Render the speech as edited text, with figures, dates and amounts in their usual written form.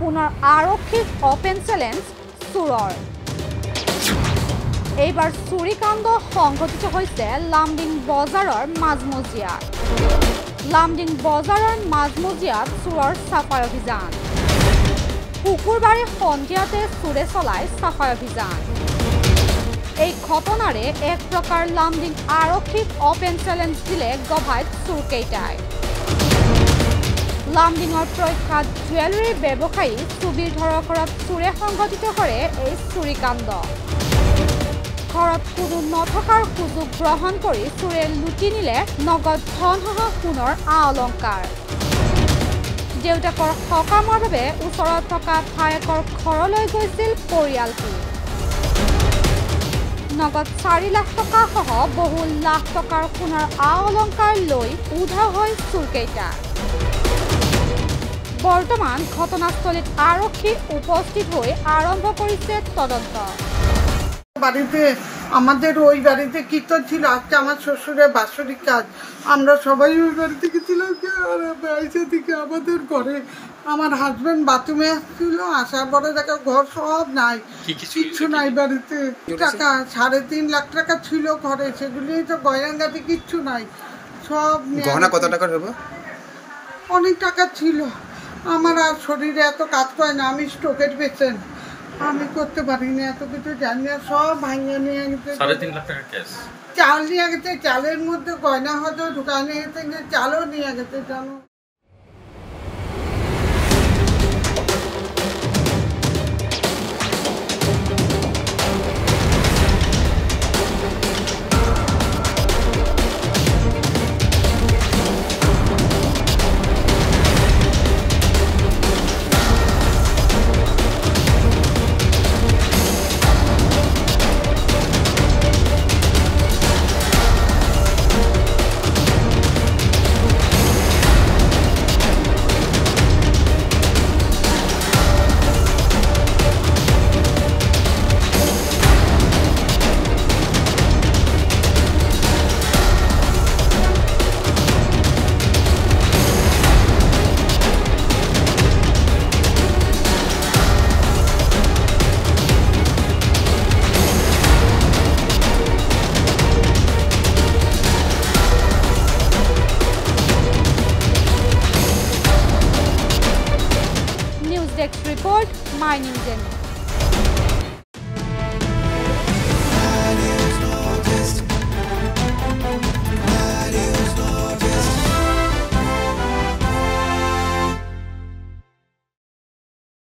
পুনৰ আৰক্ষীক open challenge চোৰৰ। এইবাৰ চুৰিকাণ্ড সংঘটিত হৈছে লামডিং বজাৰৰ মাজমজিয়াত। লামডিং বজাৰৰ মাজমজিয়াত চোৰৰ চাফাই অভিযান। শুকুৰবাৰে সন্ধিয়াতে চোৰে চলায় চাফাই অভিযান। এই ঘটনাৰে এক প্ৰকাৰ লামডিং আৰক্ষীক অপেন চেলেঞ্জ দিলে গভাইত চোৰকেইটাই। লামডিঙৰ প্ৰখ্যাত জুৱেলাৰী ব্যৱসায়ী সুবীৰধৰৰ ঘৰত চোৰে সংঘটিত কৰে এই চুৰিকাণ্ড। ঘৰত কোনো নথকাৰ সুযোগ গ্ৰহণ কৰি চোৰে লুটি নিলে নগদ ধনসহ সোণৰ আ-অলংকাৰ। দেউতাকৰ সকামৰ বাবে ওচৰত থকা ভায়েকৰ ঘৰলৈ গৈছিল পৰিয়ালটো। নগদ 4 লাখ টকা সহ বহু লাখ টকাৰ সোণৰ আ-অলংকাৰ লৈ উধাও হয় চোৰকেইটা। বৰ্তমান ঘটনাস্থলীত আৰক্ষী উপস্থিত হৈ আৰম্ভ কৰিছে তদন্ত। বাড়িতে আমাদের ওই বাড়িতে কীর্তন ছিল, আজকে আমার শ্বশুরের বাৎসরিক কাজ, আমরা সবাই ওই বাড়িতে গেছিলাম। বাইশে থেকে আমাদের ঘরে আমার হাজব্যান্ড বাথরুমে আসছিল, আসার পরে দেখা ঘর সব নাই, কিচ্ছু নাই বাড়িতে। টাকা 3.5 লাখ টাকা ছিল ঘরে, সেগুলি তো গয়নাগাটি কিচ্ছু নাই, সব গহনা। কত টাকার হবে? অনেক টাকা ছিল। আমার আর শরীরে এত কাজ করে না, আমি স্ট্রোকের পেশেন্ট, আমি করতে পারি না, এত কিছু জানি না, সব ভাঙিয়ে নিয়ে গেছে। 3.5 লাখ টাকা ক্যাশ। চাল নিয়ে গেছে, চালের মধ্যে গয়না হয়তো ঢুকানো গেছে, চালও নিয়ে গেছে জানো। Report, My News.